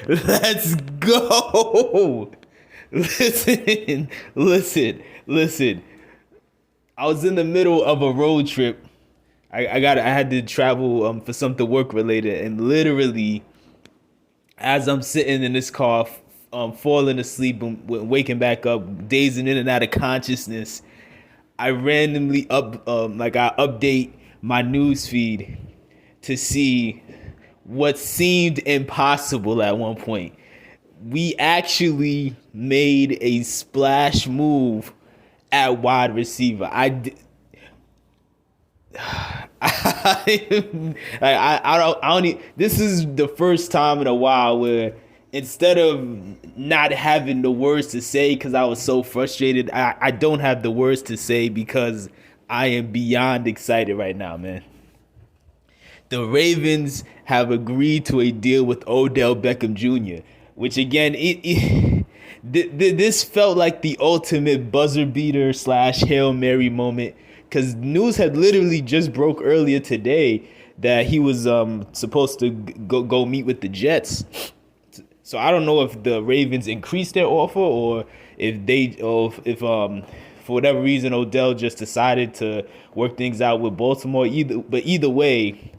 Let's go. Listen. I was in the middle of a road trip. I had to travel for something work related, and literally, as I'm sitting in this car, falling asleep and waking back up, dazing in and out of consciousness, I randomly I update my news feed to see what seemed impossible at one point. We actually made a splash move at wide receiver. I don't this is the first time in a while where instead of not having the words to say because I was so frustrated, I don't have the words to say because I am beyond excited right now, man. The Ravens have agreed to a deal with Odell Beckham Jr., which again, this felt like the ultimate buzzer beater / Hail Mary moment, because news had literally just broke earlier today that he was supposed to go meet with the Jets. So I don't know if the Ravens increased their offer or if for whatever reason Odell just decided to work things out with Baltimore. Either way,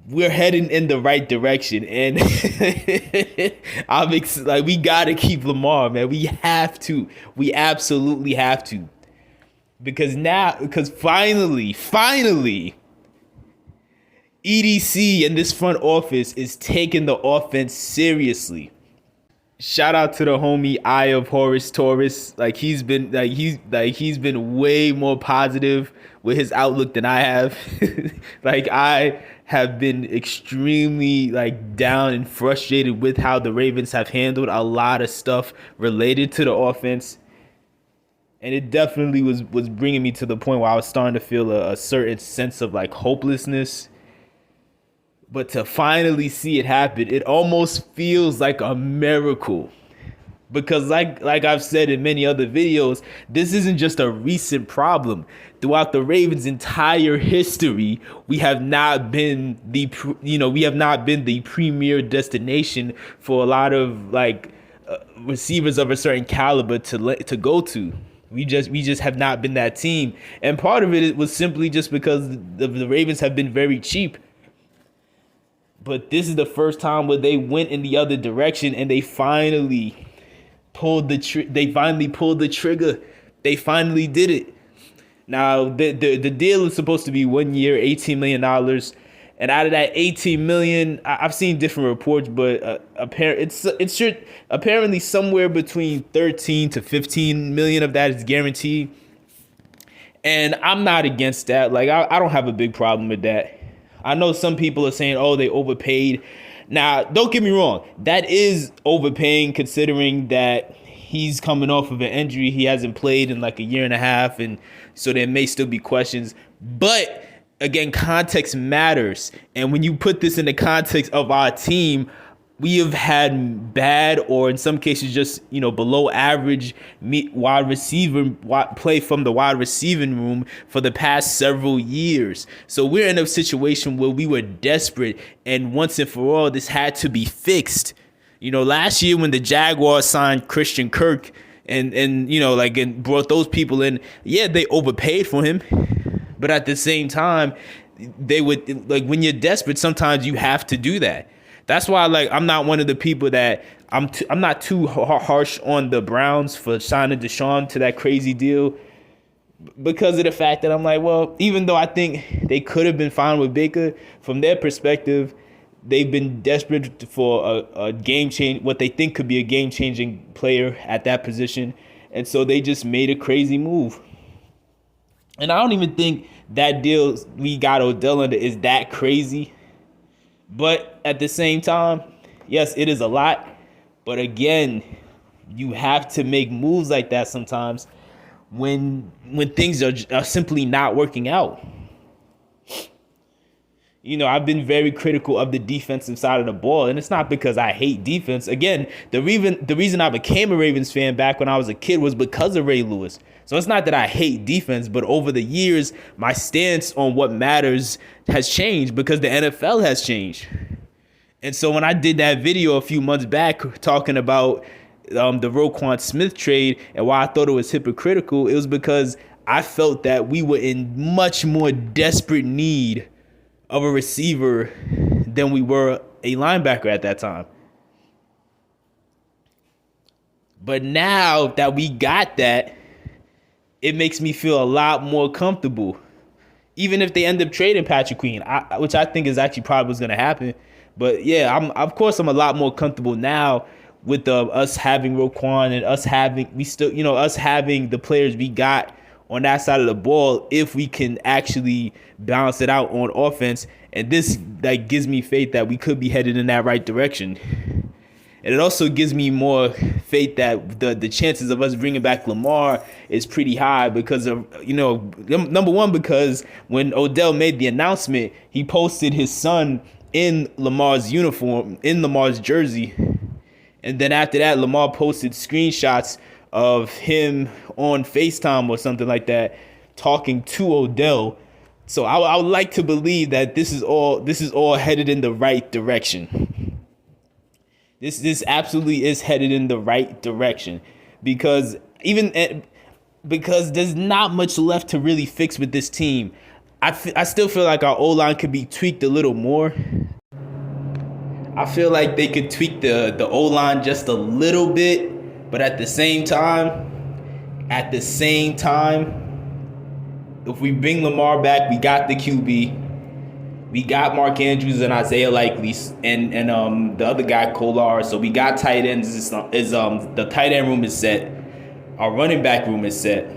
we're heading in the right direction, and we gotta keep Lamar, man. We have to. We absolutely have to. Because finally, EDC and this front office is taking the offense seriously. Shout out to the homie Eye of Horus Taurus. He's been way more positive with his outlook than I have. I have been extremely down and frustrated with how the Ravens have handled a lot of stuff related to the offense. And it definitely was bringing me to the point where I was starting to feel a certain sense of hopelessness. But to finally see it happen, it almost feels like a miracle. Because like I've said in many other videos, this isn't just a recent problem. Throughout the Ravens' entire history, we have not been the premier destination for a lot of receivers of a certain caliber to go to. We just have not been that team. And part of it was simply just because the Ravens have been very cheap. But this is the first time where they went in the other direction and they finally pulled the trigger. They finally did it. Now the deal is supposed to be 1 year, $18 million. And out of that $18 million, I've seen different reports, but apparently somewhere between 13 to 15 million of that is guaranteed. And I'm not against that. I don't have a big problem with that. I know some people are saying, oh, they overpaid. Now, don't get me wrong. That is overpaying considering that he's coming off of an injury. He hasn't played in a year and a half, and so there may still be questions. But again, context matters. And when you put this in the context of our team, we have had bad, or in some cases just below average wide receiver play from the wide receiving room for the past several years. So we're in a situation where we were desperate, and once and for all, this had to be fixed. Last year when the Jaguars signed Christian Kirk and brought those people in, yeah, they overpaid for him, but at the same time, they would when you're desperate, sometimes you have to do that. That's why, I'm not one of the people that I'm not too harsh on the Browns for signing Deshaun to that crazy deal, because of the fact that I'm well, even though I think they could have been fine with Baker, from their perspective, they've been desperate for a what they think could be a game-changing player at that position, and so they just made a crazy move. And I don't even think that deal we got Odell under is that crazy. But at the same time, yes, it is a lot. But again, you have to make moves like that sometimes when things are simply not working out. I've been very critical of the defensive side of the ball, and it's not because I hate defense. Again, the reason I became a Ravens fan back when I was a kid was because of Ray Lewis. So it's not that I hate defense, but over the years, my stance on what matters has changed because the NFL has changed. And so when I did that video a few months back talking about the Roquan Smith trade and why I thought it was hypocritical, it was because I felt that we were in much more desperate need of a receiver than we were a linebacker at that time. But now that we got that, it makes me feel a lot more comfortable. Even if they end up trading Patrick Queen, which I think is actually probably what's going to happen. But yeah, I'm a lot more comfortable now with us having Roquan and us having us having the players we got on that side of the ball if we can actually balance it out on offense. And this gives me faith that we could be headed in that right direction. And it also gives me more faith that the chances of us bringing back Lamar is pretty high because of, number one, because when Odell made the announcement, he posted his son in Lamar's uniform, in Lamar's jersey. And then after that, Lamar posted screenshots of him on FaceTime or something like that, talking to Odell. So I would like to believe that this is all headed in the right direction. This absolutely is headed in the right direction because there's not much left to really fix with this team. I still feel like our O-line could be tweaked a little more. I feel like they could tweak the O-line just a little bit, but at the same time, if we bring Lamar back, we got the QB. We got Mark Andrews and Isaiah Likely and the other guy Kolar. So we got tight ends. The tight end room is set. Our running back room is set.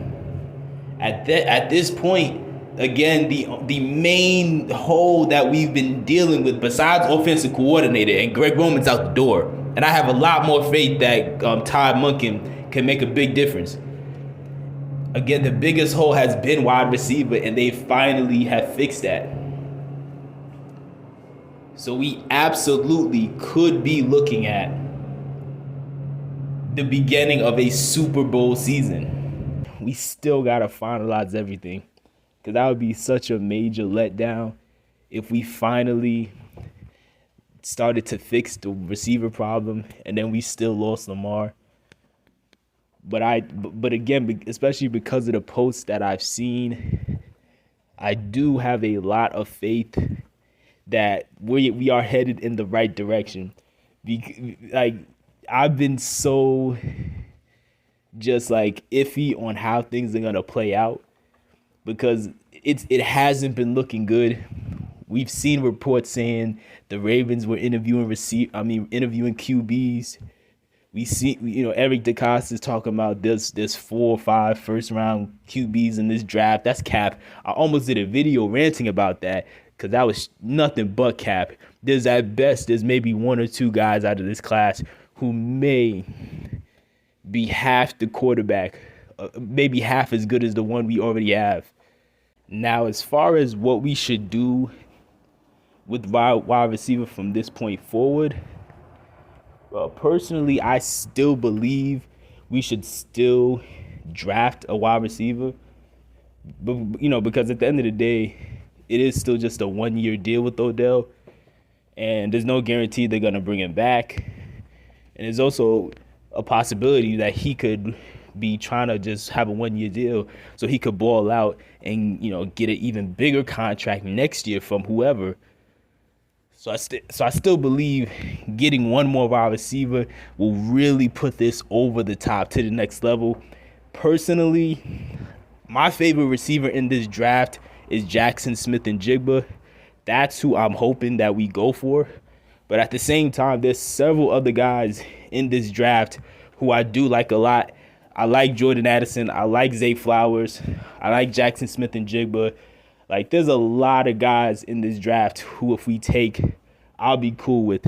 At this point, again, the main hole that we've been dealing with, besides offensive coordinator, and Greg Roman's out the door. And I have a lot more faith that Todd Monken can make a big difference. Again, the biggest hole has been wide receiver, and they finally have fixed that. So we absolutely could be looking at the beginning of a Super Bowl season. We still got to finalize everything because that would be such a major letdown if we finally started to fix the receiver problem and then we still lost Lamar. But again, especially because of the posts that I've seen, I do have a lot of faith that we are headed in the right direction. I've been so just iffy on how things are gonna play out because it hasn't been looking good. We've seen reports saying the Ravens were interviewing QBs. We see, Eric DeCosta is talking about there's 4 or 5 first round QBs in this draft. That's cap. I almost did a video ranting about that because that was nothing but cap. There's maybe 1 or 2 guys out of this class who may be half the quarterback, maybe half as good as the one we already have. Now, as far as what we should do with wide receiver from this point forward, personally, I still believe we should still draft a wide receiver. But, because at the end of the day, it is still just a 1-year deal with Odell. And there's no guarantee they're going to bring him back. And there's also a possibility that he could be trying to just have a 1-year deal so he could ball out and, get an even bigger contract next year from whoever. So I still believe getting one more wide receiver will really put this over the top to the next level. Personally, my favorite receiver in this draft is Jackson Smith-Njigba. That's who I'm hoping that we go for. But at the same time, there's several other guys in this draft who I do like a lot. I like Jordan Addison. I like Zay Flowers. I like Jackson Smith-Njigba. There's a lot of guys in this draft who, if we take, I'll be cool with.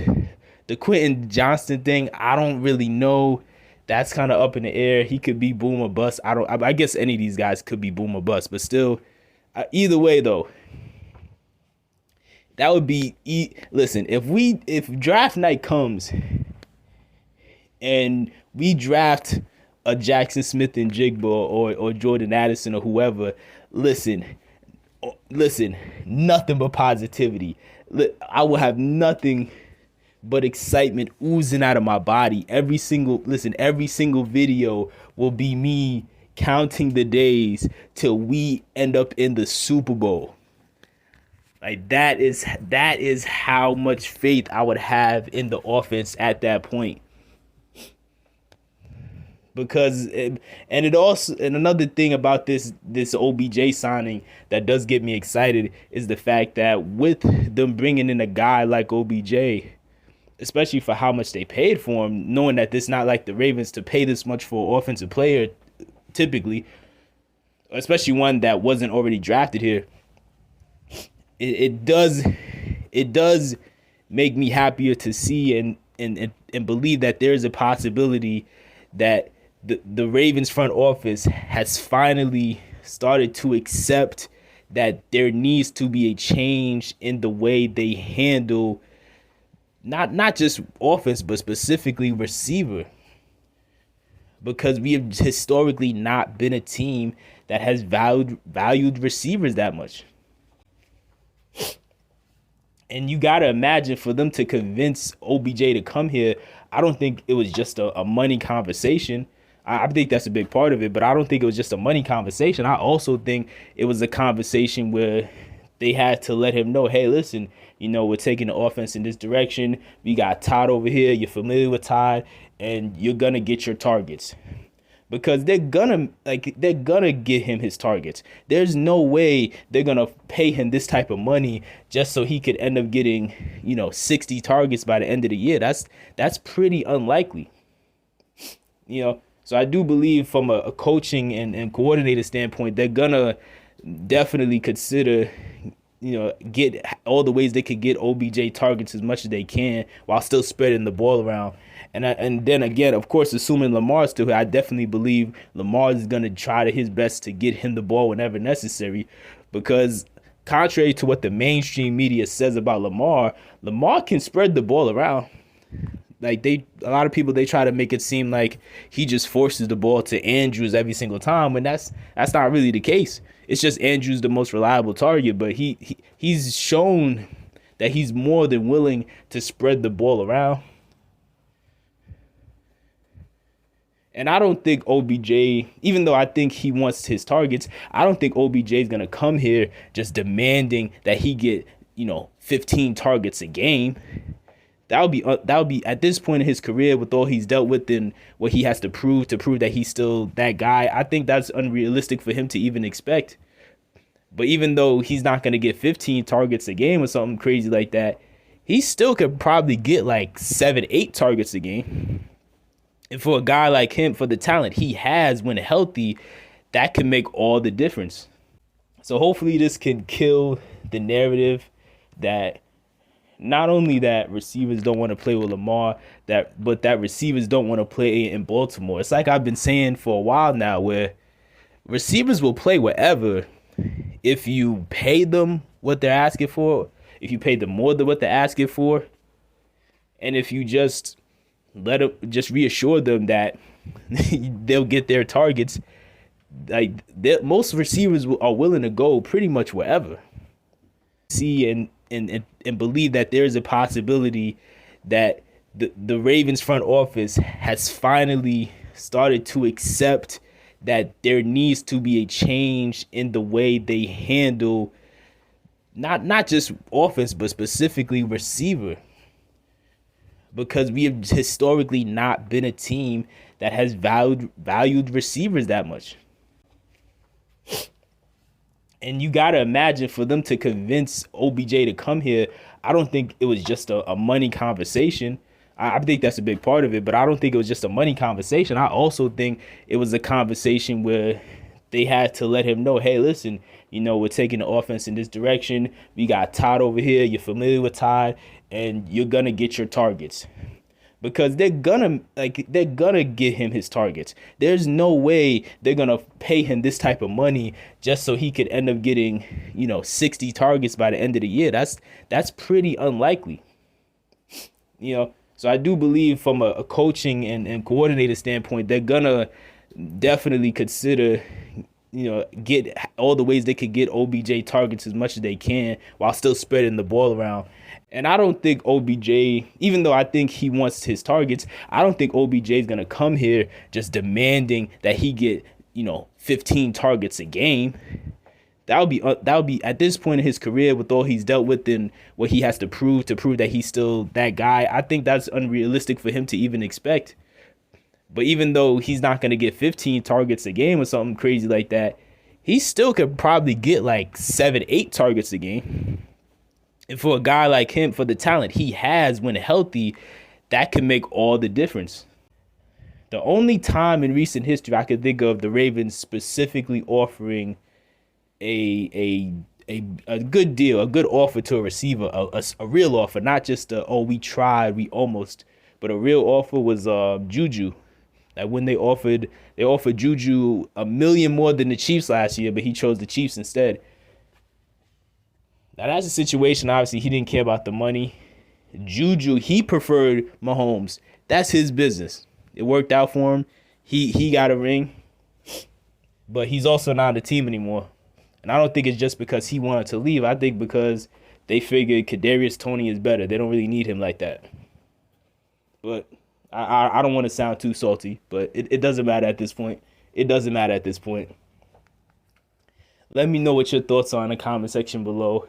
The Quentin Johnston thing, I don't really know. That's kind of up in the air. He could be boom or bust. I guess any of these guys could be boom or bust. But still, either way, though, that would be... Listen, if draft night comes and we draft a Jackson Smith-Njigba or Jordan Addison or whoever, listen, nothing but positivity. I will have nothing but excitement oozing out of my body. Every single video will be me counting the days till we end up in the Super Bowl. Like that is how much faith I would have in the offense at that point. Because and another thing about this OBJ signing that does get me excited is the fact that with them bringing in a guy like OBJ, especially for how much they paid for him, knowing that it's not like the Ravens to pay this much for an offensive player typically, especially one that wasn't already drafted here, it does make me happier to see and believe that there is a possibility that the Ravens front office has finally started to accept that there needs to be a change in the way they handle not just offense, but specifically receiver. Because we have historically not been a team that has valued receivers that much. And you got to imagine, for them to convince OBJ to come here, I don't think it was just a money conversation. I think that's a big part of it, but I don't think it was just a money conversation. I also think it was a conversation where they had to let him know, hey, listen, we're taking the offense in this direction. We got Todd over here. You're familiar with Todd, and you're going to get your targets. Because they're gonna get him his targets. There's no way they're gonna pay him this type of money just so he could end up getting 60 targets by the end of the year. That's pretty unlikely. So I do believe from a coaching and coordinator standpoint, they're gonna definitely consider get all the ways they could get OBJ targets as much as they can while still spreading the ball around. And then again, of course, assuming Lamar's still here, I definitely believe Lamar is going to try his best to get him the ball whenever necessary. Because contrary to what the mainstream media says about Lamar can spread the ball around. Like a lot of people, they try to make it seem like he just forces the ball to Andrews every single time, when that's not really the case. It's just Andrews the most reliable target, but he's shown that he's more than willing to spread the ball around. And I don't think OBJ, even though I think he wants his targets, I don't think OBJ is going to come here just demanding that he get, 15 targets a game. That would be at this point in his career, with all he's dealt with and what he has to prove that he's still that guy. I think that's unrealistic for him to even expect. But even though he's not going to get 15 targets a game or something crazy like that, he still could probably get like 7-8 targets a game. And for a guy like him, for the talent he has when healthy, that can make all the difference. So hopefully this can kill the narrative that not only that receivers don't want to play with Lamar, but that receivers don't want to play in Baltimore. It's like I've been saying for a while now, where receivers will play wherever if you pay them what they're asking for, if you pay them more than what they're asking for, and if you just reassure them that they'll get their targets. Like most receivers are willing to go pretty much wherever. See and believe that there is a possibility that the Ravens front office has finally started to accept that there needs to be a change in the way they handle not just offense, but specifically receiver. Because we have historically not been a team that has valued receivers that much. And you got to imagine, for them to convince OBJ to come here, I don't think it was just a money conversation. I think that's a big part of it, but I don't think it was just a money conversation. I also think it was a conversation where they had to let him know, hey, listen, we're taking the offense in this direction. We got Todd over here. You're familiar with Todd, and you're going to get your targets. Because they're gonna get him his targets. There's no way they're gonna pay him this type of money just so he could end up getting 60 targets by the end of the year. That's pretty unlikely. So I do believe from a coaching and coordinator standpoint, they're gonna definitely consider get all the ways they could get OBJ targets as much as they can while still spreading the ball around. And I don't think OBJ, even though I think he wants his targets, I don't think OBJ is going to come here just demanding that he get, 15 targets a game. That would be at this point in his career, with all he's dealt with and what he has to prove that he's still that guy. I think that's unrealistic for him to even expect. But even though he's not going to get 15 targets a game or something crazy like that, he still could probably get like 7, 8 targets a game. And for a guy like him, for the talent he has when healthy, that can make all the difference. The only time in recent history I could think of the Ravens specifically offering a good deal, a good offer to a receiver, a real offer, not just we tried, we almost, but a real offer was Juju. Like when they offered Juju $1 million more than the Chiefs last year, but he chose the Chiefs instead. Now that's a situation. Obviously, he didn't care about the money. Juju, he preferred Mahomes. That's his business. It worked out for him. He got a ring, but he's also not on the team anymore. And I don't think it's just because he wanted to leave. I think because they figured Kadarius Toney is better. They don't really need him like that. But I don't want to sound too salty, but it doesn't matter at this point. It doesn't matter at this point. Let me know what your thoughts are in the comment section below.